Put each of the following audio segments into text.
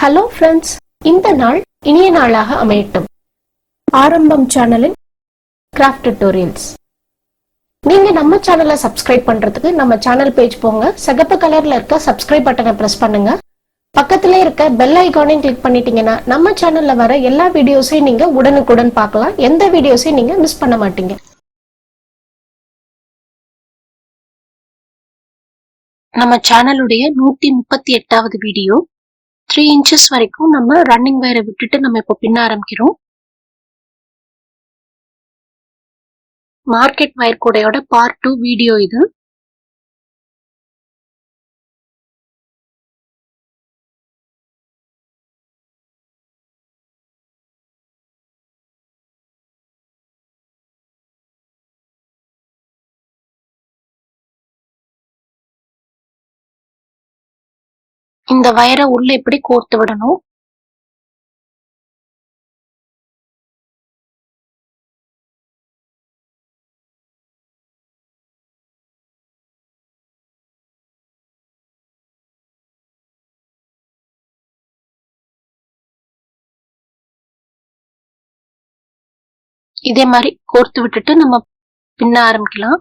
Hello friends, இந்த நாள் இனிய நாளாக அமையட்டும். ஆரம்பம் சேனலின் கிராஃப்ட் டியூட்டோரியல்ஸ். நீங்க நம்ம சேனலை சப்ஸ்கிரைப் பண்றதுக்கு நம்ம சேனல் பேஜ் போங்க. சிகப்பு கலர்ல இருக்க சப்ஸ்கிரைப் பட்டனை பிரஸ் பண்ணுங்க. பக்கத்திலே இருக்க பெல் ஐகானையும் கிளிக் பண்ணிட்டீங்கன்னா நம்ம சேனல்ல வர எல்லா வீடியோஸையும் நீங்க உடனுக்குடன் பார்க்கலாம். எந்த வீடியோஸையும் நீங்க மிஸ் பண்ண மாட்டீங்க. நம்ம சேனலுடைய 138வது வீடியோ. 3 inches வரைக்கும் நம்ம ரன்னிங் வயரை விட்டுட்டு நம்ம இப்போ பின்ன ஆரம்பிக்கிறோம். மார்க்கெட் வயர் கூடையோட பார்ட் 2 வீடியோ இது. இந்த வயரை உள்ள இப்படி கோர்த்து விடணும். இதே மாதிரி கோர்த்து விட்டுட்டு நம்ம பின்ன ஆரம்பிக்கலாம்.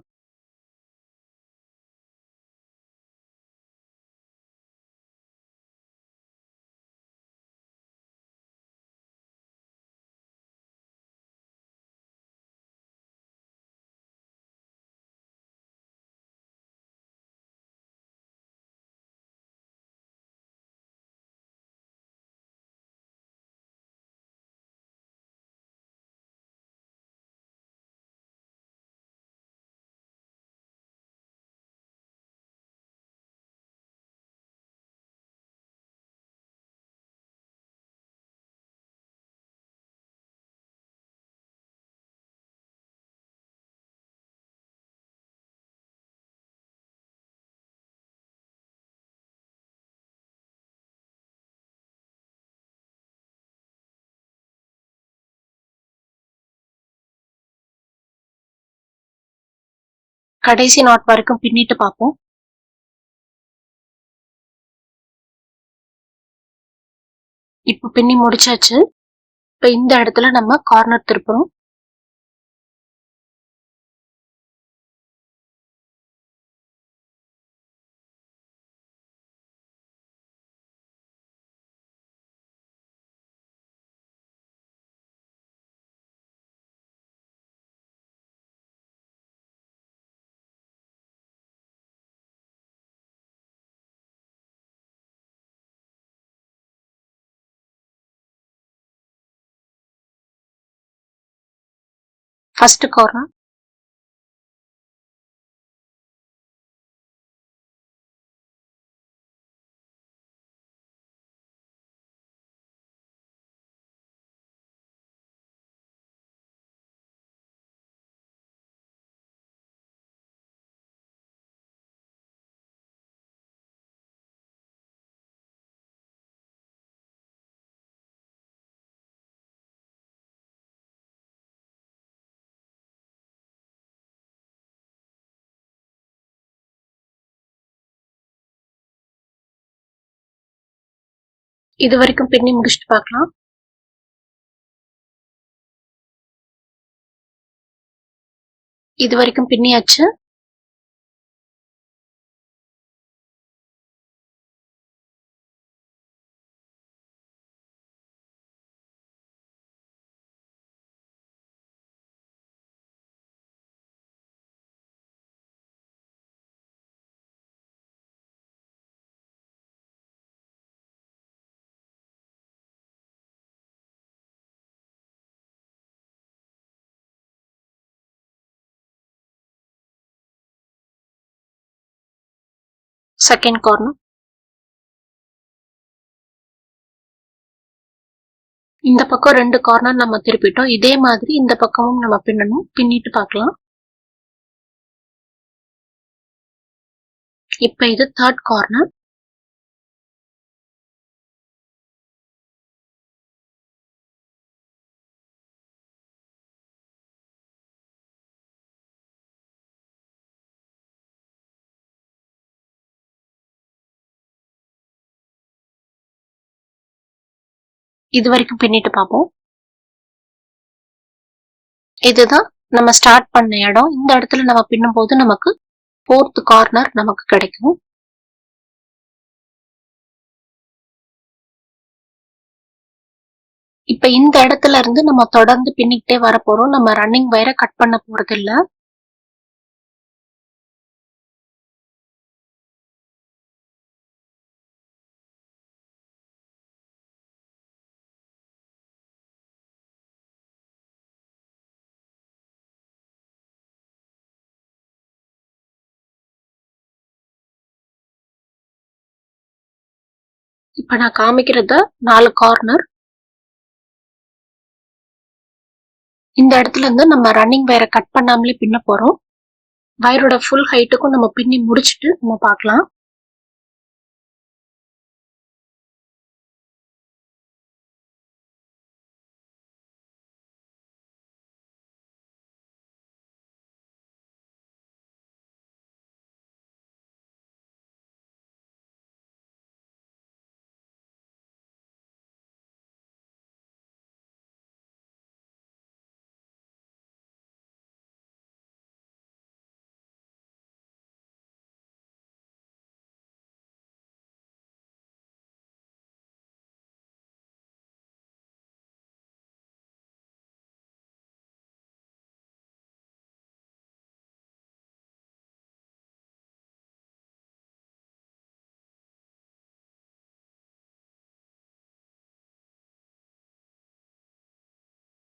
கடைசி நாட் வரைக்கும் பின்னிட்டு பார்ப்போம். இப்ப பின்னி முடிச்சாச்சு. இப்ப இந்த இடத்துல நம்ம கார்னர் திருப்புறோம். ஃபர்ஸ்ட் கார்னர், இது வரைக்கும் பின்னி முடிச்சுட்டு பார்க்கலாம். இது வரைக்கும் பின்னியாச்சு. செகண்ட் கார்னர், இந்த பக்கம் 2 கார்னர் நம்ம திருப்பிட்டோம். இதே மாதிரி இந்த பக்கமும் நம்ம பின்னணும். பின்னிட்டு பார்க்கலாம். இப்ப இது தேர்ட் கார்னர். இது வரைக்கும் பின்னிட்டு பார்ப்போம். இதுதான் நம்ம ஸ்டார்ட் பண்ண இடம். இந்த இடத்துல நம்ம பின்னும் போது நமக்கு 4th கார்னர் நமக்கு கிடைக்கும். இப்ப இந்த இடத்துல இருந்து நம்ம தொடர்ந்து பின்னிக்கிட்டே வர போறோம். நம்ம ரன்னிங் வயரை கட் பண்ண போறது இல்ல. இப்ப நான் காமிக்கிறது 4 கார்னர். இந்த இடத்துல இருந்து நம்ம ரன்னிங் வயரை கட் பண்ணாமலே பின்ன போறோம். வயரோட ஃபுல் ஹைட்டுக்கும் நம்ம பின்னி முடிச்சுட்டு நம்ம பார்க்கலாம்.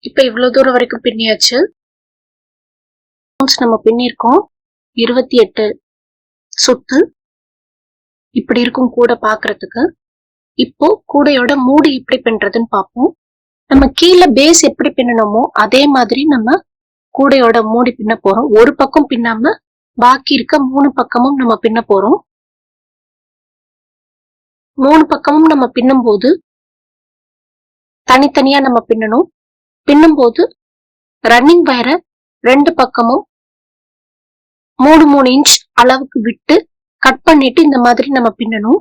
இப்ப இவ்வளவு தூரம் வரைக்கும் பின்னியாச்சு. நம்ம பின்னிருக்கோம் 28 சுத்து. இப்படி இருக்கும் கூட பாக்குறதுக்கு. இப்போ கூடையோட மூடி எப்படி பின்றதுன்னு பார்ப்போம். நம்ம கீழே பேஸ் எப்படி பின்னணுமோ அதே மாதிரி நம்ம கூடையோட மூடி பின்ன போறோம். ஒரு பக்கம் பின்னாம பாக்கி இருக்க 3 பக்கமும் நம்ம பின்ன போறோம். 3 பக்கமும் நம்ம பின்னும் போது தனித்தனியா நம்ம பின்னணும். பின்னும் போது ரன்னிங் வயரை 2 பக்கமும் 3 இன்ச் அளவுக்கு விட்டு கட் பண்ணிட்டு இந்த மாதிரி நம்ம பின்னணும்.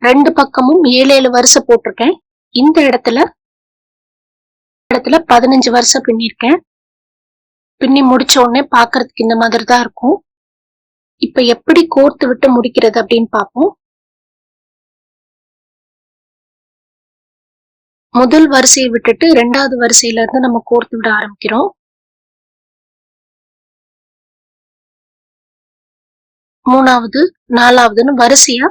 2 பக்கமும் 7 வரிசை போட்டிருக்கேன். இந்த இடத்துல 15 வரிசை பின்னிருக்கேன். பின்னி முடிச்ச உடனே பாக்குறதுக்கு இந்த மாதிரி தான் இருக்கும். இப்ப எப்படி கோர்த்து விட்டு முடிக்கிறது அப்படின்னு பார்ப்போம். முதல் வரிசையை விட்டுட்டு 2வது வரிசையில இருந்து நம்ம கோர்த்து விட ஆரம்பிக்கிறோம். 3வது 4வதுன்னு வரிசையா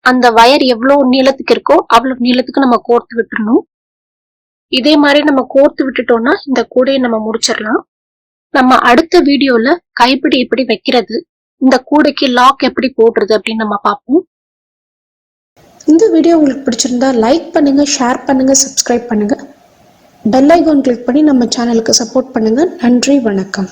அந்த வயர் எவ்வளவு நீளத்துக்கு இருக்கோ அவ்வளவு நீளத்துக்கு நம்ம கோர்த்து விட்டுறணும். இதே மாதிரி நம்ம கோர்த்து விட்டுட்டோம்னா இந்த கூடையை நம்ம முடிச்சிடலாம். நம்ம அடுத்த வீடியோல கைப்பிடி எப்படி வைக்கிறது, இந்த கூடைக்கு லாக் எப்படி போடுறது அப்படின்னு நம்ம பார்ப்போம். இந்த வீடியோ உங்களுக்கு பிடிச்சிருந்தா லைக் பண்ணுங்க, ஷேர் பண்ணுங்க, சப்ஸ்கிரைப் பண்ணுங்க, பெல் ஐகான் கிளிக் பண்ணி நம்ம சேனலுக்கு சப்போர்ட் பண்ணுங்க. நன்றி, வணக்கம்.